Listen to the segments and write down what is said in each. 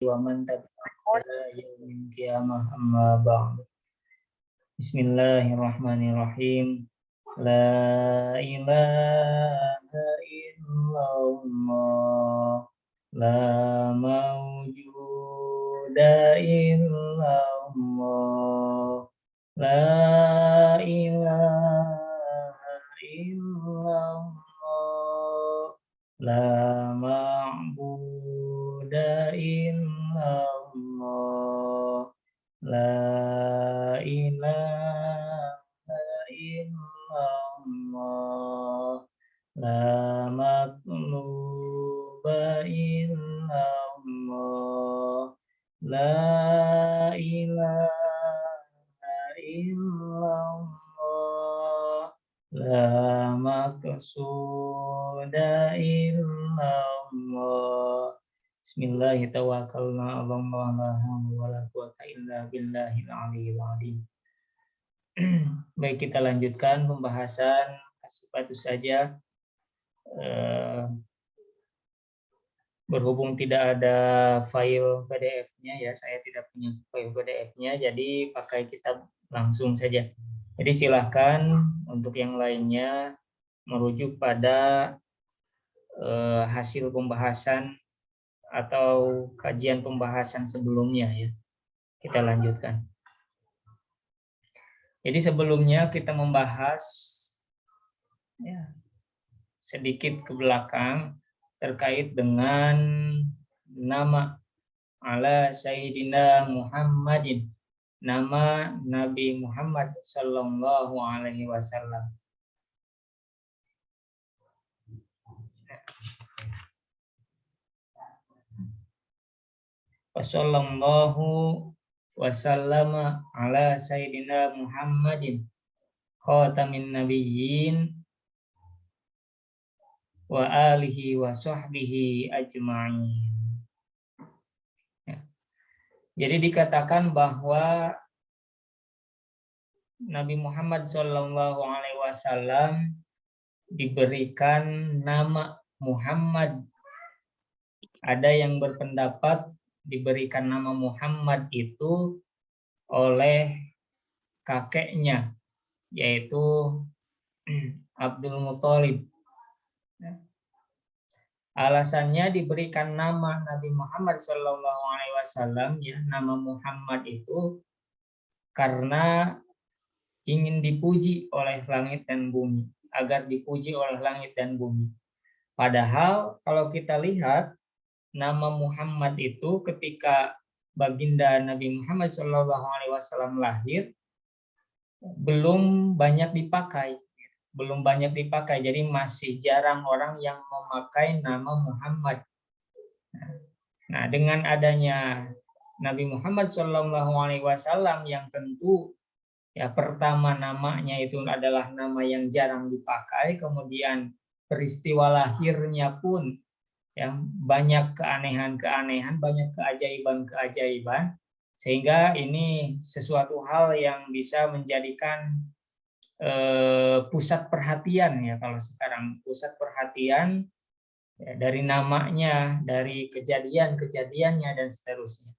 wa man tabi'ahu ila yaumil qiyamah amma ba'd. Bismillahirrahmanirrahim. La ilaha illallah, la mawjuda illallah, la ilaha illallah, la ma'buda illallah, la ilaha illallah, la matluba illallah, la ilaha illallah, la maqsuda illallah. Bismillahirrahmanirrahim. Baik, kita lanjutkan pembahasan Kasifatu saja. Berhubung tidak ada file PDF-nya ya, saya tidak punya file PDF-nya, jadi pakai kitab langsung saja. Jadi silahkan untuk yang lainnya merujuk pada hasil pembahasan atau kajian pembahasan sebelumnya ya. Kita lanjutkan. Jadi sebelumnya kita membahas ya, sedikit ke belakang terkait dengan nama ala Sayyidina Muhammadin, nama Nabi Muhammad Sallallahu Alaihi Wasallam. Wassallallahu wasallama ala Sayyidina Muhammadin khatamin nabiyyin wa alihi wa sahbihi ajma'in. Ya. Jadi dikatakan bahwa Nabi Muhammad Sallallahu Alaihi Wasallam diberikan nama Muhammad. Ada yang berpendapat diberikan nama Muhammad itu oleh kakeknya, yaitu Abdul Muthalib. Alasannya diberikan nama Nabi Muhammad SAW, ya, nama Muhammad itu karena ingin dipuji oleh langit dan bumi, agar dipuji oleh langit dan bumi. Padahal kalau kita lihat nama Muhammad itu ketika baginda Nabi Muhammad SAW lahir belum banyak dipakai, jadi masih jarang orang yang memakai nama Muhammad. Nah, dengan adanya Nabi Muhammad SAW yang tentu ya pertama namanya itu adalah nama yang jarang dipakai, kemudian peristiwa lahirnya pun yang banyak keanehan-keanehan, banyak keajaiban-keajaiban, sehingga ini sesuatu hal yang bisa menjadikan pusat perhatian ya, kalau sekarang pusat perhatian ya, dari namanya, dari kejadian-kejadiannya dan seterusnya.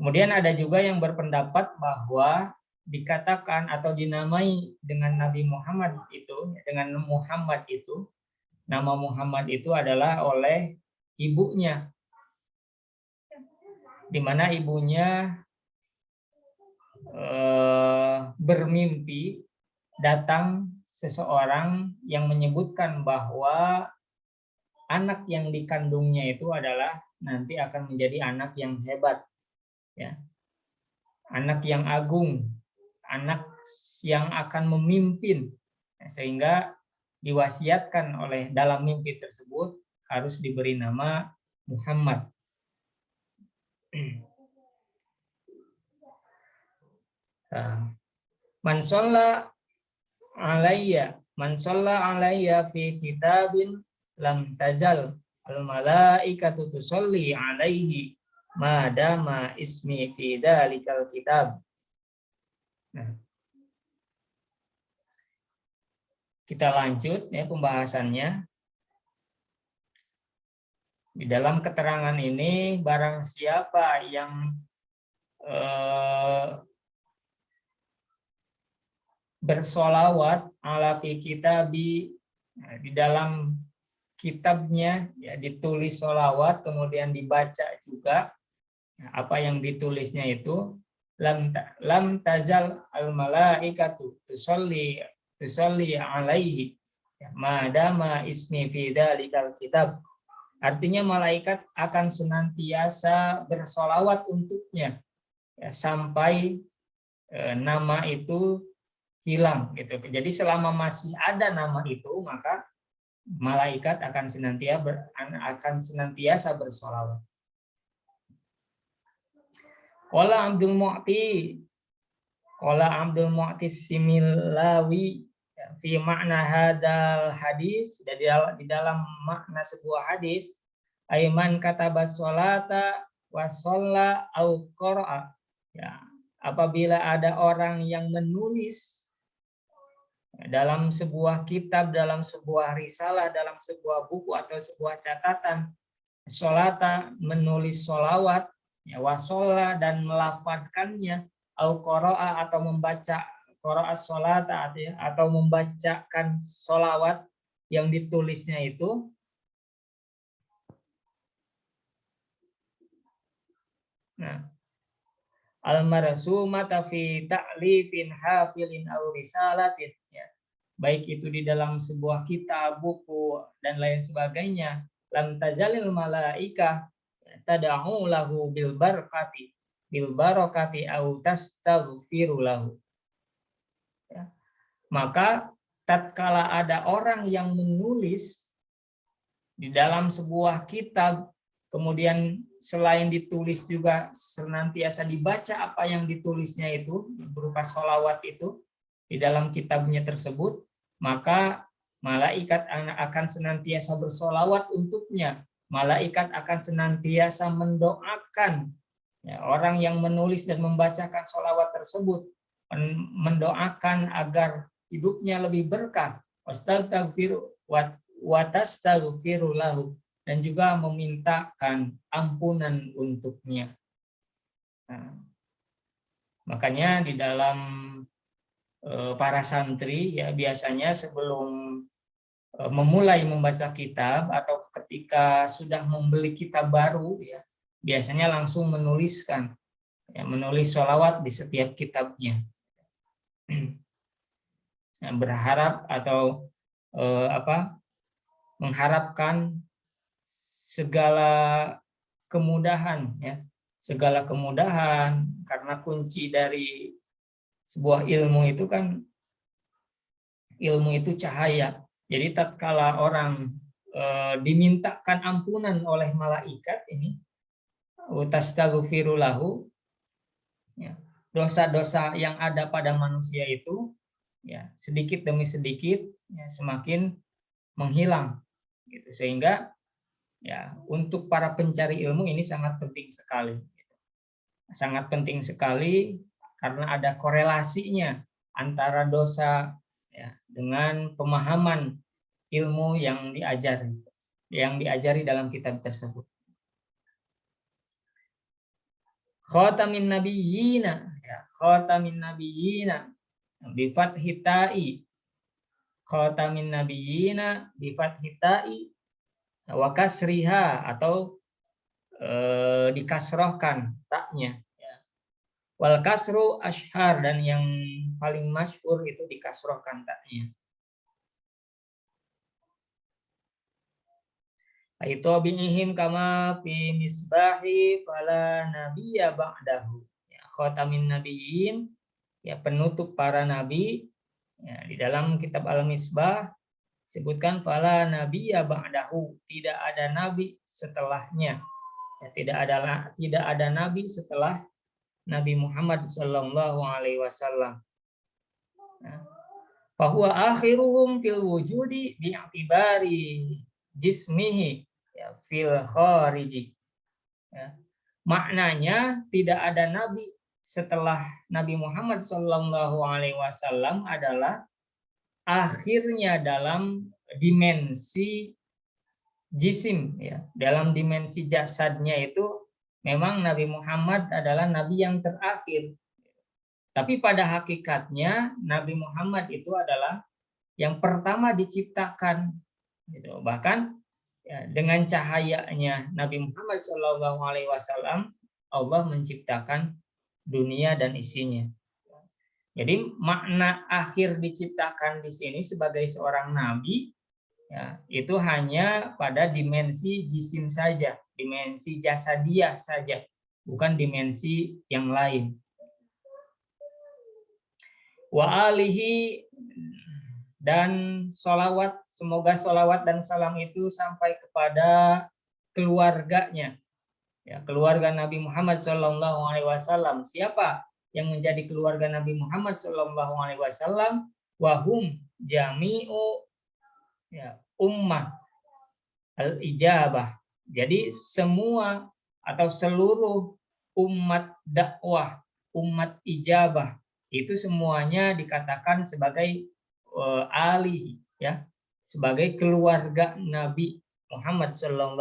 Kemudian ada juga yang berpendapat bahwa dikatakan atau dinamai dengan Nabi Muhammad itu, dengan Muhammad itu, nama Muhammad itu adalah oleh ibunya, di mana ibunya bermimpi datang seseorang yang menyebutkan bahwa anak yang dikandungnya itu adalah nanti akan menjadi anak yang hebat, ya, anak yang agung, anak yang akan memimpin, sehingga diwasiatkan oleh dalam mimpi tersebut harus diberi nama Muhammad. Man shalla alayya fi kitabin lam tazal al malaikatu tusalli alaihi ma dama ismi fi dalikal kitab. Nah, kita lanjut ya pembahasannya. Di dalam keterangan ini barang siapa yang bersolawat ala fi kitabi, di dalam kitabnya ya ditulis solawat kemudian dibaca juga apa yang ditulisnya itu, lam tazal al malaikatu tusolli alaihi madama ismi fi dalikal kitab. Artinya malaikat akan senantiasa bersolawat untuknya ya, sampai nama itu hilang gitu. Jadi selama masih ada nama itu, maka malaikat akan senantiasa bersolawat. Qala Abdul Mu'ti Similawi fi makna hadal hadis, di dalam makna sebuah hadis, aiman kataba sholata wa sholla au qara'a, ya, apabila ada orang yang menulis dalam sebuah kitab, dalam sebuah risalah, dalam sebuah buku atau sebuah catatan, sholata menulis sholawat, ya, wasolla dan melafadzkannya, au qara'a atau membaca qara'a sholata atau membacakan sholawat yang ditulisnya itu, nah, al-marsumata fi ta'lifin hafilin aw risalatin, ya, baik itu di dalam sebuah kitab, buku dan lain sebagainya, lam tazalil malaikah tad'u lahu bil barakati aw tastaghfiru lahu, ya. Maka tatkala ada orang yang menulis di dalam sebuah kitab, kemudian selain ditulis juga senantiasa dibaca apa yang ditulisnya itu berupa sholawat itu di dalam kitabnya tersebut, maka malaikat akan senantiasa bersolawat untuknya. Malaikat akan senantiasa mendoakan, ya, orang yang menulis dan membacakan sholawat tersebut, mendoakan agar hidupnya lebih berkah, watastaghfiru lahu, dan juga memintakan ampunan untuknya. Nah, makanya di dalam para santri ya biasanya sebelum memulai membaca kitab atau ketika sudah membeli kitab baru ya biasanya langsung menuliskan, ya, menulis sholawat di setiap kitabnya. Nah, berharap atau mengharapkan segala kemudahan, ya, segala kemudahan, karena kunci dari sebuah ilmu itu kan, ilmu itu cahaya. Jadi tatkala orang dimintakan ampunan oleh malaikat ini, tastaghfiru lahu, ya, dosa-dosa yang ada pada manusia itu ya sedikit demi sedikit ya, semakin menghilang gitu. Sehingga ya untuk para pencari ilmu ini sangat penting sekali. Sangat penting sekali karena ada korelasinya antara dosa ya, dengan pemahaman ilmu yang diajari dalam kitab tersebut. Khatamin nabiyina, ya, khatamin nabiyina bi fathi ta'i, khatamin nabiyina bi fathi ta'i wa kasriha, atau dikasrohkan taknya, ya. Wal kasru ashhar, dan yang paling masyhur itu dikasrohkan taknya. Itu bihim kama fi misbahi fala nabiyya ba'dahu, ya, khatamin nabiyyin, ya, penutup para nabi, ya, di dalam kitab Al-Misbah sebutkan fala nabiyya ba'dahu, tidak ada nabi setelahnya, ya, tidak ada nabi setelah Nabi Muhammad sallallahu alaihi wasallam. Fa huwa akhiruhum fil wujudi bi'tibari jismihi, ya, fil khariji, ya. Maknanya tidak ada nabi setelah Nabi Muhammad sallallahu alaihi wasallam adalah akhirnya dalam dimensi jisim, ya, dalam dimensi jasadnya itu memang Nabi Muhammad adalah nabi yang terakhir. Tapi pada hakikatnya Nabi Muhammad itu adalah yang pertama diciptakan, gitu. Bahkan ya, dengan cahayanya Nabi Muhammad SAW Allah menciptakan dunia dan isinya. Jadi makna akhir diciptakan di sini sebagai seorang nabi ya, itu hanya pada dimensi jisim saja, dimensi jasadiah saja, bukan dimensi yang lain. Wa alihi, dan sholawat, semoga sholawat dan salam itu sampai kepada keluarganya, ya, keluarga Nabi Muhammad SAW. Siapa yang menjadi keluarga Nabi Muhammad SAW? Wahum jami'u, ya, ummah al-ijabah. Jadi semua atau seluruh umat dakwah, umat ijabah, itu semuanya dikatakan sebagai ali, ya, sebagai keluarga Nabi Muhammad SAW.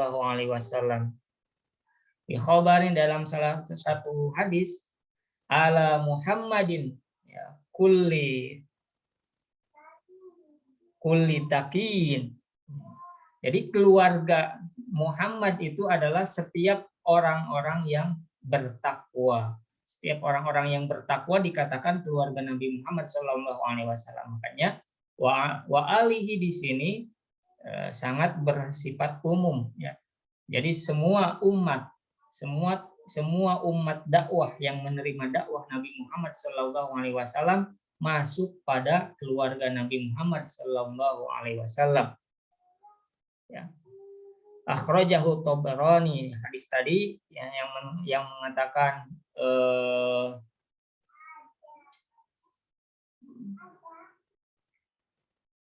Dikhabarin dalam salah satu hadis, ala Muhammadin, ya, kulli taqiin. Jadi keluarga Muhammad itu adalah setiap orang-orang yang bertakwa. Setiap orang-orang yang bertakwa dikatakan keluarga Nabi Muhammad SAW. Makanya wa alihi di sini sangat bersifat umum, ya. Jadi semua umat, semua umat dakwah yang menerima dakwah Nabi Muhammad SAW masuk pada keluarga Nabi Muhammad SAW. Ya. Akhrajahu Tabarani, hadis tadi yang mengatakan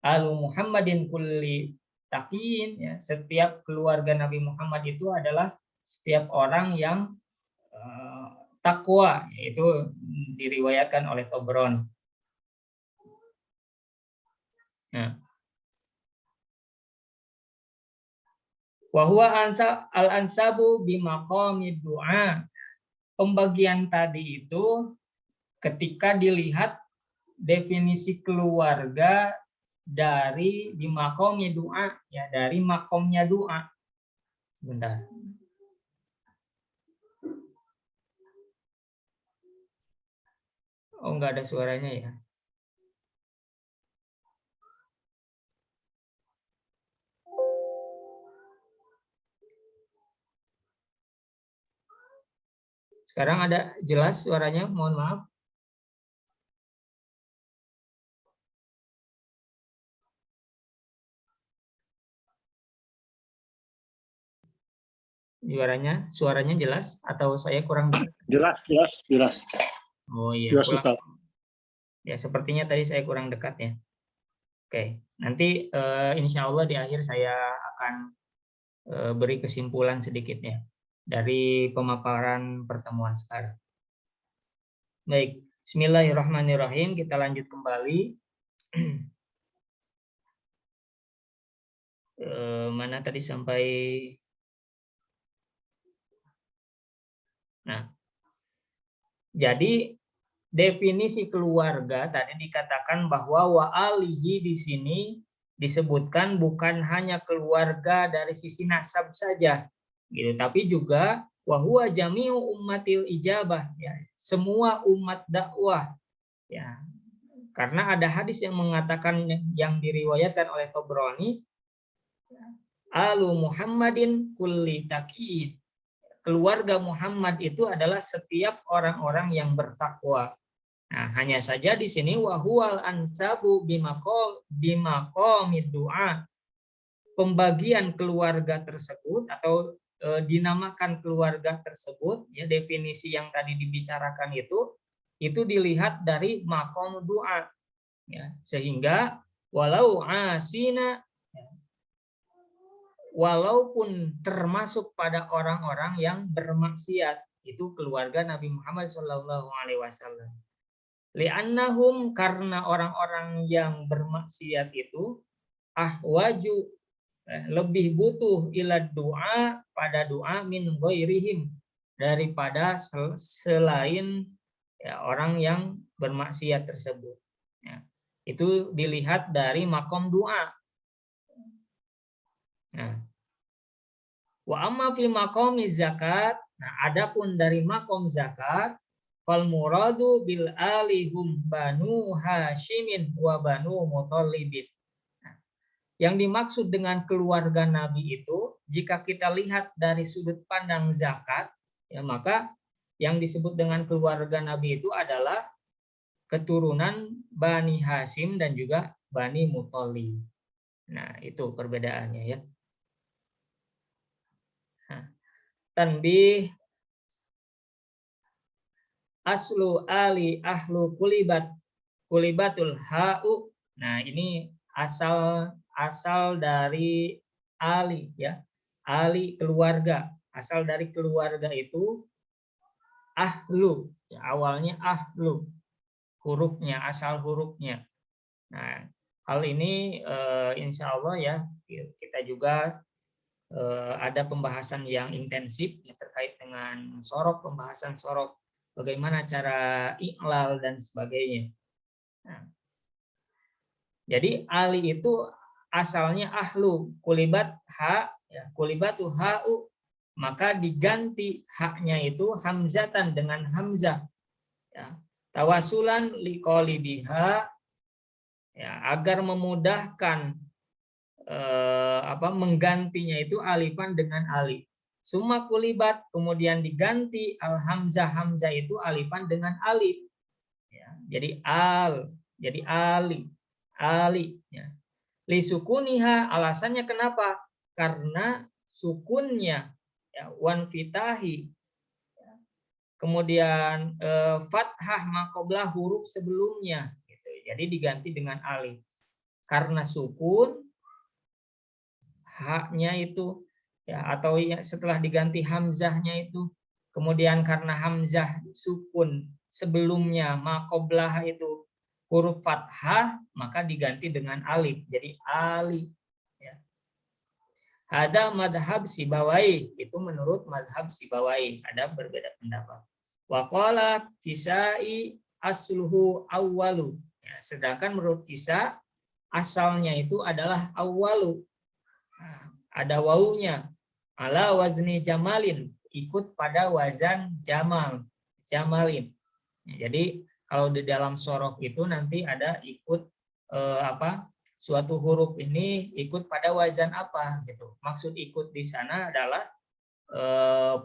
alu Muhammadin kulli taqiin, ya, setiap keluarga Nabi Muhammad itu adalah setiap orang yang takwa, yaitu diriwayatkan oleh Tabarani. Nah, wahwa al-ansabu bimaqamid du'a. Pembagian tadi itu ketika dilihat definisi keluarga dari bimaqamid du'a, ya, dari makomnya doa. Sebentar. Oh, enggak ada suaranya ya. Sekarang ada jelas suaranya, mohon maaf. Suaranya jelas atau saya kurang dekat? Jelas. Oh iya, Jelas, Ustaz. Ya, sepertinya tadi saya kurang dekat ya. Oke, nanti insya Allah di akhir saya akan beri kesimpulan sedikitnya dari pemaparan pertemuan sekarang. Baik, bismillahirrahmanirrahim, kita lanjut kembali. Mana tadi sampai... Nah, jadi definisi keluarga tadi dikatakan bahwa wa alihi di sini disebutkan bukan hanya keluarga dari sisi nasab saja, gitu, tapi juga wa huwa jami'u ummatil ijabah, ya, semua umat dakwah, ya. Karena ada hadis yang mengatakan, yang diriwayatkan oleh Tabrani, alu Muhammadin kulli taqiyyin. Keluarga Muhammad itu adalah setiap orang-orang yang bertakwa. Nah, hanya saja di sini wahwal ansabu bimaqamid du'a. Pembagian keluarga tersebut atau dinamakan keluarga tersebut, ya, definisi yang tadi dibicarakan itu dilihat dari maqam du'a, ya, sehingga walau asina, walaupun termasuk pada orang-orang yang bermaksiat, itu keluarga Nabi Muhammad SAW. Li'annahum, karena orang-orang yang bermaksiat itu ahwaju lebih butuh ila doa pada doa min ghairihim daripada selain ya, orang yang bermaksiat tersebut. Ya, itu dilihat dari makom doa. Nah, wa amma fil maqami zakat, nah adapun dari makom zakat, fal muradu bil alihum banu Hashimin wa banu Muthalibin. Yang dimaksud dengan keluarga Nabi itu, jika kita lihat dari sudut pandang zakat, ya maka yang disebut dengan keluarga Nabi itu adalah keturunan Bani Hashim dan juga Bani Muthalib. Nah, itu perbedaannya ya. Nah, tanbih aslu ali ahlu kulibatul ha'u. Nah, ini asal dari ali ya. Ali keluarga. Asal dari keluarga itu ahlu. Ya, awalnya ahlu. Hurufnya, asal hurufnya. Nah, hal ini insya Allah ya kita juga ada pembahasan yang intensif ya, terkait dengan sorok, pembahasan sorok, bagaimana cara i'lal dan sebagainya. Nah, jadi ali itu asalnya ahlu, kulibat ha, ya, kulibatu ha'u, maka diganti haknya itu hamzatan dengan hamzah. Ya, tawasulan liqolibiha, ya, agar memudahkan menggantinya itu alifan dengan alif. Summa kulibat, kemudian diganti al hamzah itu alifan dengan alif. Ya, jadi jadi ali. Ya. Li sukuniha, alasannya kenapa? Karena sukunnya ya, wan fitahi. Ya. Kemudian fathah maqoblah huruf sebelumnya. Gitu. Jadi diganti dengan alif. Karena sukun haknya itu ya, atau ya, setelah diganti hamzahnya itu, kemudian karena hamzah sukun sebelumnya maqoblah itu huruf fathah, maka diganti dengan alif jadi ali ya. Ada madhab Sibawai, itu menurut madhab Sibawai, ada berbeda pendapat. Waqala Kisai asluhu awwalu ya, sedangkan menurut Kisah asalnya itu adalah awwalu. Ada wawunya ala wazni jamalin, ikut pada wazan jamalin. Jadi kalau di dalam sorok itu nanti ada ikut suatu huruf ini ikut pada wazan apa gitu. Maksud ikut di sana adalah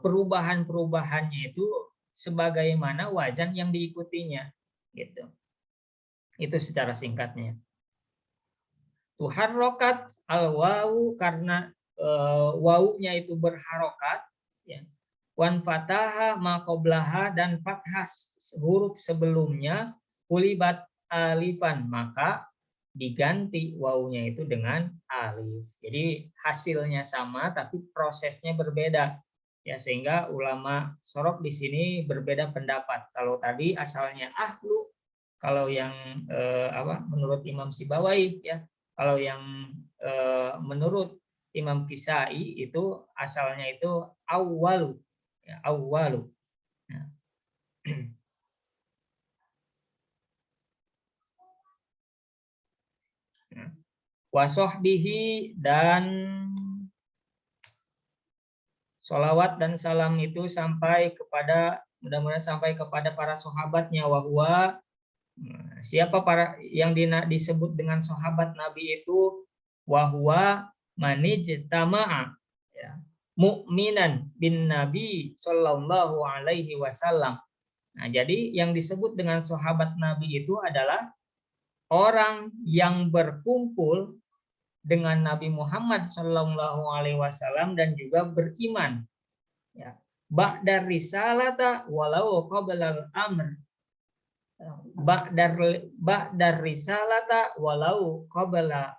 perubahan-perubahannya itu sebagaimana wazan yang diikutinya gitu. Itu secara singkatnya. Tuharrokat al wawu, karena wawunya itu berharokat ya. Wan fataha maqoblaha, dan fathah huruf sebelumnya kulibat alifan, maka diganti wawunya itu dengan alif. Jadi hasilnya sama tapi prosesnya berbeda ya, sehingga ulama sorok di sini berbeda pendapat. Kalau tadi asalnya ahlu, kalau yang menurut Imam Sibawai ya. Kalau yang menurut Imam Kisai itu asalnya itu awwalu, ya, awwalu. Ya. Wasohbihi, dan sholawat dan salam itu sampai kepada, mudah-mudahan sampai kepada para sahabatnya, wahwa. Siapa para yang disebut dengan sahabat Nabi itu? Wahwa manijtama'a ya, mu'minan bin Nabi sallallahu alaihi wasallam. Nah, jadi yang disebut dengan sahabat Nabi itu adalah orang yang berkumpul dengan Nabi Muhammad sallallahu alaihi wasallam dan juga beriman ya. Ba'da risalata walau qablal amr. Ba'dar risalata walau qabla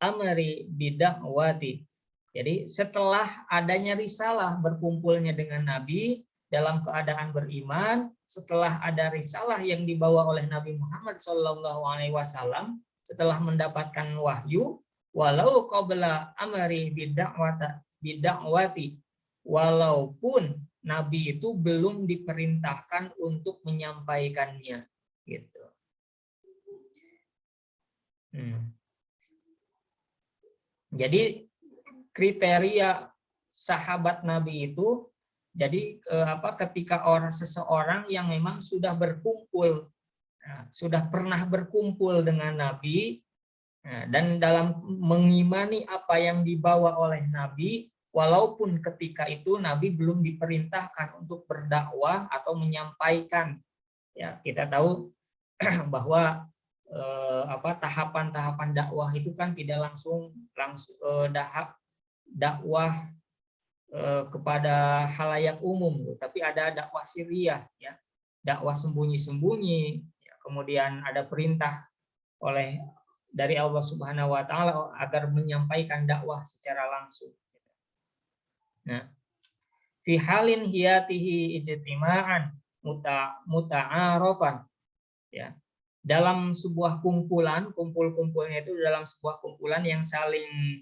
amri bidakwati. Jadi setelah adanya risalah, berkumpulnya dengan Nabi dalam keadaan beriman, setelah ada risalah yang dibawa oleh Nabi Muhammad SAW, setelah mendapatkan wahyu, walau qabla amri bidda'wati, walaupun Nabi itu belum diperintahkan untuk menyampaikannya, gitu. Jadi kriteria sahabat Nabi itu, jadi ketika seseorang yang memang sudah berkumpul, sudah pernah berkumpul dengan Nabi, dan dalam mengimani apa yang dibawa oleh Nabi, walaupun ketika itu Nabi belum diperintahkan untuk berdakwah atau menyampaikan. Ya, kita tahu bahwa tahapan-tahapan dakwah itu kan tidak langsung dakwah kepada halayak umum, tapi ada dakwah sirriyah, ya, dakwah sembunyi-sembunyi, ya, kemudian ada perintah dari Allah Subhanahu wa taala agar menyampaikan dakwah secara langsung. Nah, fi halin hiyatihi ijtima'an muta'arafan, ya. Dalam sebuah kumpul-kumpulnya itu dalam sebuah kumpulan yang saling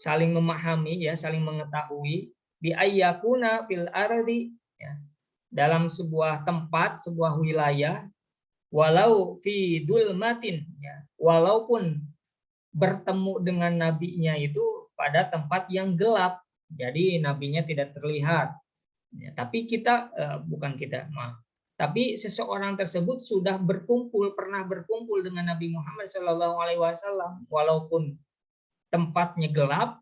memahami, ya, saling mengetahui, bi ayyakuna fil ardi, ya, dalam sebuah tempat, sebuah wilayah, walau fi dulmatin, ya, walaupun bertemu dengan nabinya itu pada tempat yang gelap, jadi nabinya tidak terlihat, ya, tapi tapi seseorang tersebut sudah pernah berkumpul dengan Nabi Muhammad SAW, walaupun tempatnya gelap,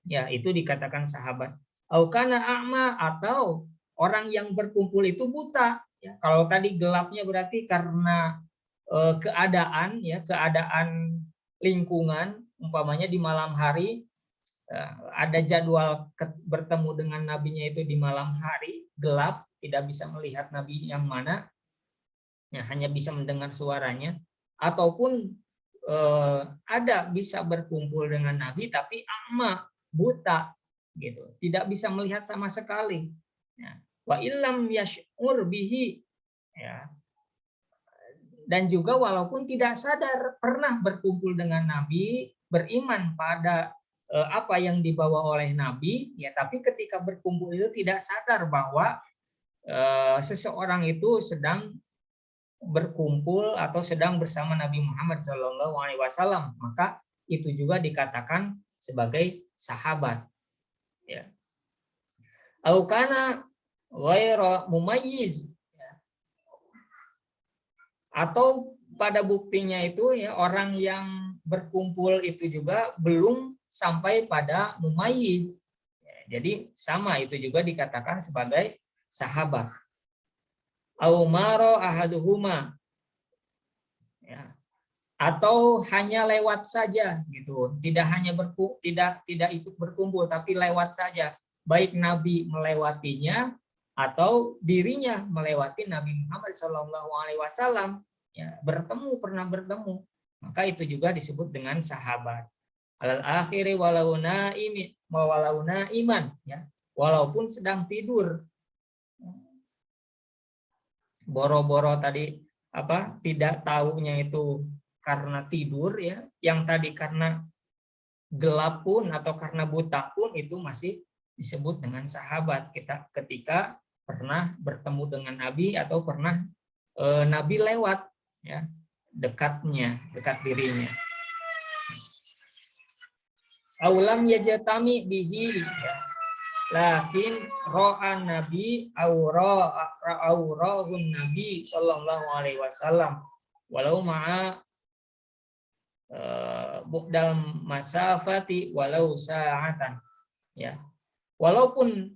ya, itu dikatakan sahabat. Aukana a'ma, atau orang yang berkumpul itu buta, ya. Kalau tadi gelapnya berarti karena keadaan lingkungan, umpamanya di malam hari, ada jadwal bertemu dengan nabinya itu di malam hari, gelap, tidak bisa melihat nabi yang mana, ya, hanya bisa mendengar suaranya, ataupun ada bisa berkumpul dengan nabi tapi a'ma, buta, gitu, tidak bisa melihat sama sekali, ya. Wa illam yash'ur bihi, ya, dan juga walaupun tidak sadar pernah berkumpul dengan nabi, beriman pada apa yang dibawa oleh nabi, ya, tapi ketika berkumpul itu tidak sadar bahwa seseorang itu sedang berkumpul atau sedang bersama Nabi Muhammad SAW, maka itu juga dikatakan sebagai sahabat, ya. Aukana ghairu mumayyiz, ya. Atau pada buktinya itu, ya, orang yang berkumpul itu juga belum sampai pada mumayyiz, ya, jadi sama, itu juga dikatakan sebagai sahabat. Au maro ahaduhuma, ya, atau hanya lewat saja, gitu, tidak ikut berkumpul tapi lewat saja, baik Nabi melewatinya atau dirinya melewati Nabi Muhammad SAW, ya, pernah bertemu, maka itu juga disebut dengan sahabat. Alal akhiri walau naiman, ya, walaupun sedang tidur, boro-boro tadi tidak tahunya itu karena tidur, ya, yang tadi karena gelap pun atau karena buta pun itu masih disebut dengan sahabat kita ketika pernah bertemu dengan Nabi atau pernah Nabi lewat, ya, dekat dirinya. Aulam yajatami bihi, ya. Lakin ro'an Nabi aurahun Nabi Sallallahu Alaihi Wasallam walau ma'a dalam masafati walau sa'atan, ya, walaupun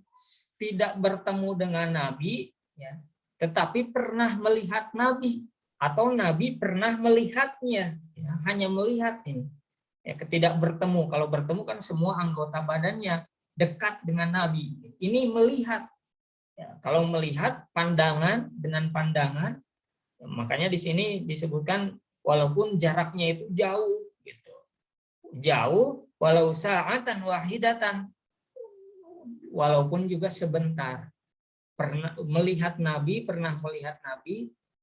tidak bertemu dengan Nabi, ya, tetapi pernah melihat Nabi atau Nabi pernah melihatnya, ya, hanya melihat ini, ya, tidak bertemu. Kalau bertemu kan semua anggota badannya dekat dengan Nabi. Ini melihat, ya, kalau melihat pandangan dengan pandangan, ya, makanya di sini disebutkan walaupun jaraknya itu jauh, gitu, jauh, walau sa'atan wahidatan, walaupun juga sebentar, pernah melihat Nabi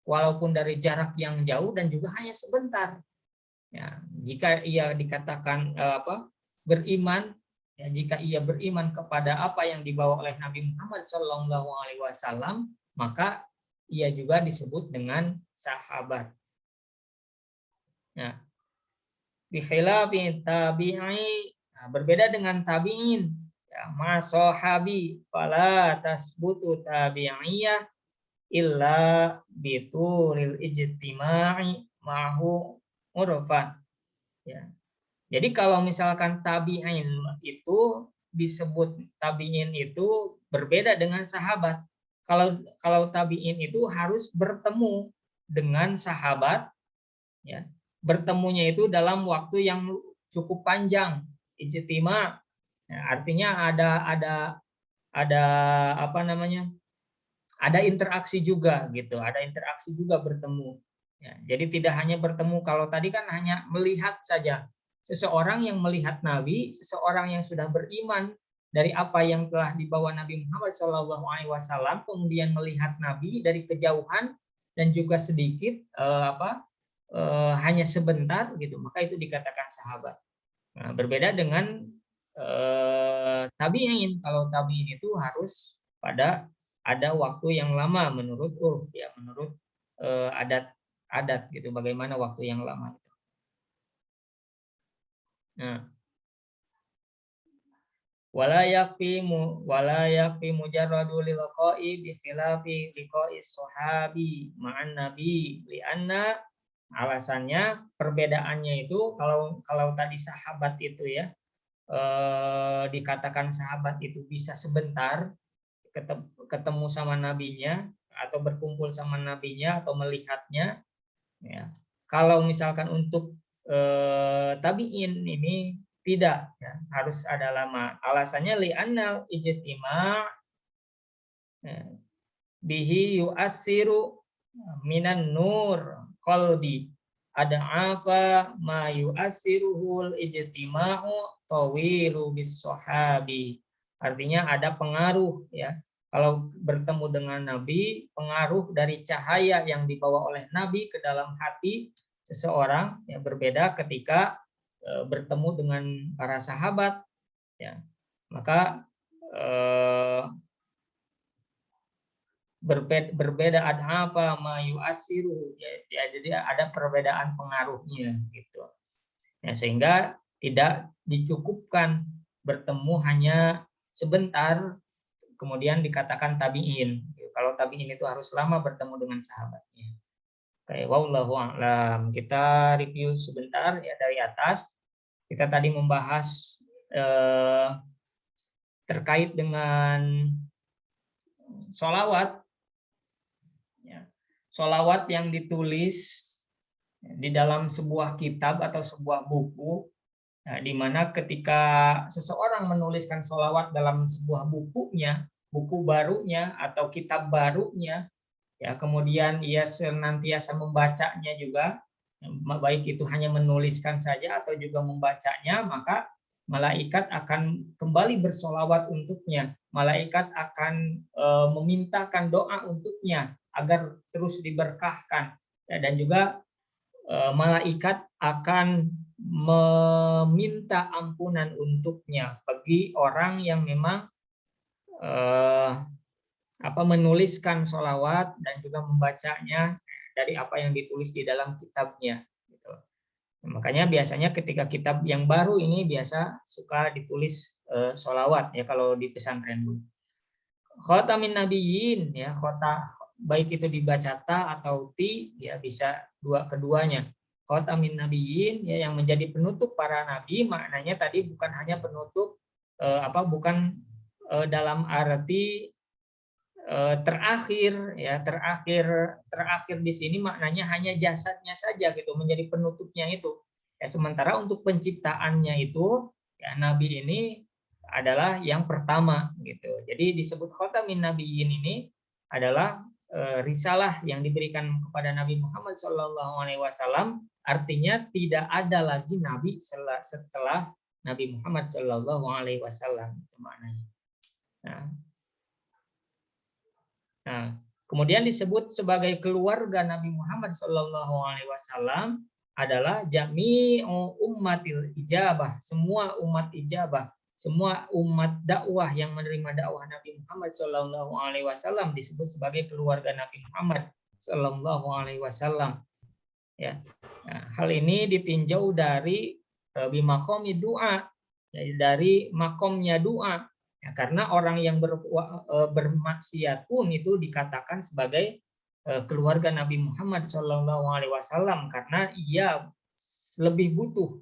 walaupun dari jarak yang jauh dan juga hanya sebentar. Ya, jika ia dikatakan beriman, ya, jika ia beriman kepada apa yang dibawa oleh Nabi Muhammad SAW, maka ia juga disebut dengan sahabat. Nah, bikhilafi tabi'i, berbeda dengan tabi'in, ya, ma sahabi fala tasbutu tabi'iyah illa bituril ijtima'i ma'hu urfan. Ya. Jadi kalau misalkan tabi'in itu disebut tabi'in itu berbeda dengan sahabat. Kalau tabi'in itu harus bertemu dengan sahabat, ya. Bertemunya itu dalam waktu yang cukup panjang, ijtima. Ya, artinya ada apa namanya? Ada interaksi juga gitu, ada interaksi juga bertemu. Ya, jadi tidak hanya bertemu, kalau tadi kan hanya melihat saja. Seseorang yang melihat Nabi, seseorang yang sudah beriman dari apa yang telah dibawa Nabi Muhammad SAW, kemudian melihat Nabi dari kejauhan dan juga sedikit hanya sebentar gitu, maka itu dikatakan sahabat. Nah, berbeda dengan tabi'in. Kalau tabi'in itu harus ada waktu yang lama menurut urf, ya, menurut adat gitu, bagaimana waktu yang lama itu. Nah, wala yakfi mujarradu liqa'i bi khilafi liqa'i sahabi ma'an nabi li'anna, alasannya perbedaannya itu kalau tadi sahabat itu ya dikatakan sahabat itu bisa sebentar ketemu sama nabinya atau berkumpul sama nabinya atau melihatnya, ya. Kalau misalkan untuk tabiin ini tidak, ya, harus ada lama. Alasannya li'annal ijtima' bihi yu'assiru minan nur qalbi ad'afa ma yu'assiruhul ijtima'u tawilu bis sahabi. Artinya ada pengaruh, ya. Kalau bertemu dengan Nabi, pengaruh dari cahaya yang dibawa oleh Nabi ke dalam hati seseorang, ya, berbeda ketika bertemu dengan para sahabat, ya. Maka berbeda ada apa mayu asiru, ya, jadi ada perbedaan pengaruhnya gitu, ya, sehingga tidak dicukupkan bertemu hanya sebentar kemudian dikatakan tabiin. Kalau tabiin itu harus lama bertemu dengan sahabatnya. Oke, wallahu a'lam. Kita review sebentar ya dari atas. Kita tadi membahas terkait dengan sholawat. Sholawat yang ditulis di dalam sebuah kitab atau sebuah buku, di mana ketika seseorang menuliskan sholawat dalam sebuah bukunya, buku barunya atau kitab barunya, ya, kemudian ia senantiasa membacanya juga, baik itu hanya menuliskan saja atau juga membacanya, maka malaikat akan kembali bersolawat untuknya. Malaikat akan memintakan doa untuknya agar terus diberkahkan, ya, dan juga malaikat akan meminta ampunan untuknya bagi orang yang memang menuliskan sholawat dan juga membacanya dari apa yang ditulis di dalam kitabnya. Gitu. Makanya biasanya ketika kitab yang baru ini biasa suka ditulis sholawat, ya, kalau di pesantren dulu. Khotamin nabiyyin, ya, khota baik itu dibaca ta atau ti, ya, bisa keduanya. Khotamin nabiyyin, ya, yang menjadi penutup para nabi, maknanya tadi bukan hanya penutup bukan dalam arti terakhir, ya, terakhir di sini maknanya hanya jasadnya saja gitu menjadi penutupnya itu, ya, sementara untuk penciptaannya itu, ya, nabi ini adalah yang pertama gitu. Jadi disebut khotamin nabiyyin ini adalah risalah yang diberikan kepada Nabi Muhammad SAW, artinya tidak ada lagi nabi setelah Nabi Muhammad SAW, itu maknanya. Nah, Kemudian disebut sebagai keluarga Nabi Muhammad SAW adalah jami'u ummatil ijabah, semua umat ijabah, semua umat dakwah yang menerima dakwah Nabi Muhammad SAW disebut sebagai keluarga Nabi Muhammad SAW. Ya, nah, hal ini ditinjau dari bimakomi doa, dari makomnya doa. Ya, karena orang yang bermaksiat pun itu dikatakan sebagai keluarga Nabi Muhammad SAW karena ia lebih butuh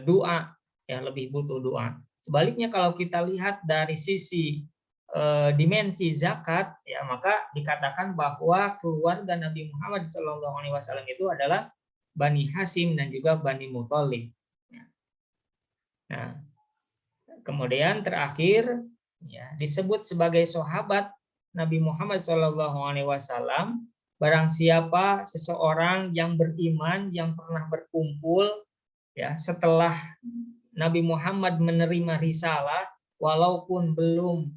doa, ya lebih butuh doa. Sebaliknya kalau kita lihat dari sisi dimensi zakat, ya maka dikatakan bahwa keluarga Nabi Muhammad SAW itu adalah Bani Hasyim dan juga Bani Muthalib. Nah, kemudian terakhir ya, disebut sebagai sahabat Nabi Muhammad SAW barang siapa seseorang yang beriman yang pernah berkumpul ya setelah Nabi Muhammad menerima risalah walaupun belum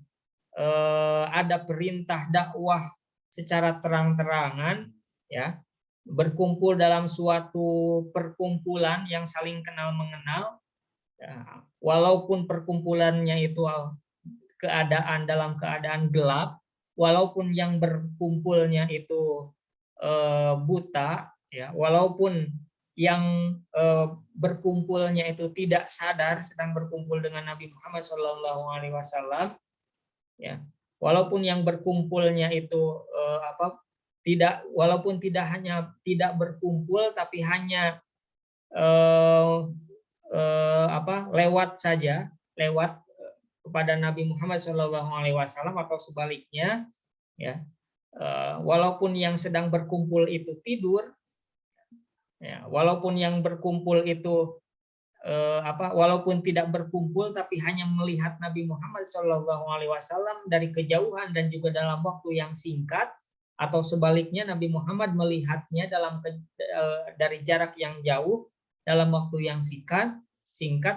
ada perintah dakwah secara terang-terangan ya, berkumpul dalam suatu perkumpulan yang saling kenal mengenal. Walaupun perkumpulannya itu dalam keadaan gelap, walaupun yang berkumpulnya itu buta, ya, walaupun yang berkumpulnya itu tidak sadar sedang berkumpul dengan Nabi Muhammad SAW, ya, walaupun yang berkumpulnya itu walaupun tidak hanya tidak berkumpul tapi hanya lewat saja, lewat kepada Nabi Muhammad SAW atau sebaliknya, ya, walaupun yang sedang berkumpul itu tidur, ya, walaupun yang berkumpul itu walaupun tidak berkumpul tapi hanya melihat Nabi Muhammad SAW dari kejauhan dan juga dalam waktu yang singkat, atau sebaliknya Nabi Muhammad melihatnya dari jarak yang jauh dalam waktu yang singkat,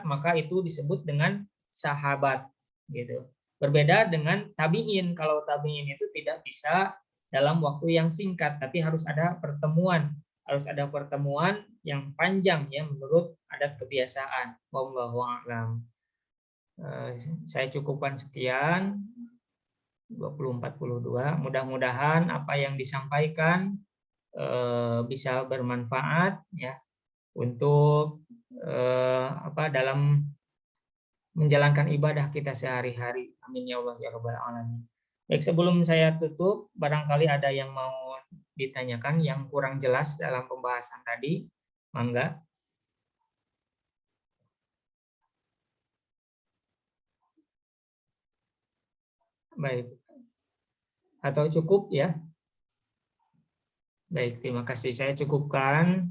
maka itu disebut dengan sahabat, gitu. Berbeda dengan tabi'in. Kalau tabi'in itu tidak bisa dalam waktu yang singkat, tapi harus ada pertemuan yang panjang ya menurut adat kebiasaan. Wallahu a'lam. Saya cukupkan sekian 2042. Mudah-mudahan apa yang disampaikan bisa bermanfaat ya untuk dalam menjalankan ibadah kita sehari-hari. Amin ya Allah ya rabbal alamin. Baik, sebelum saya tutup, barangkali ada yang mau ditanyakan yang kurang jelas dalam pembahasan tadi, mangga. Baik. Atau cukup ya? Baik, terima kasih. Saya cukupkan.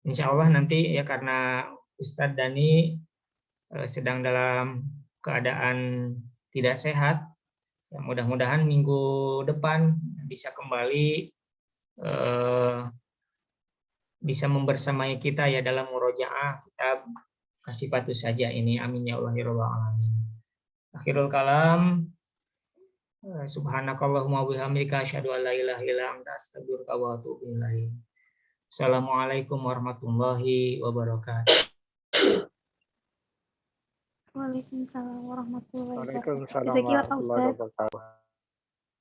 Insya Allah nanti ya karena Ustadz Dani sedang dalam keadaan tidak sehat, ya, mudah-mudahan minggu depan bisa kembali bisa membersamai kita ya dalam murojaah. Kita kasih patuh saja ini, amin ya Allah ya rabbal alamin. Akhirul kalam, subhanakallahumma wa bihamdika asyhadu an la ilaha illa anta astaghfiruka wa atubu ilaik. Assalamualaikum warahmatullahi wabarakatuh. Waalaikumsalam warahmatullahi wabarakatuh. Waalaikumsalam warahmatullahi wabarakatuh.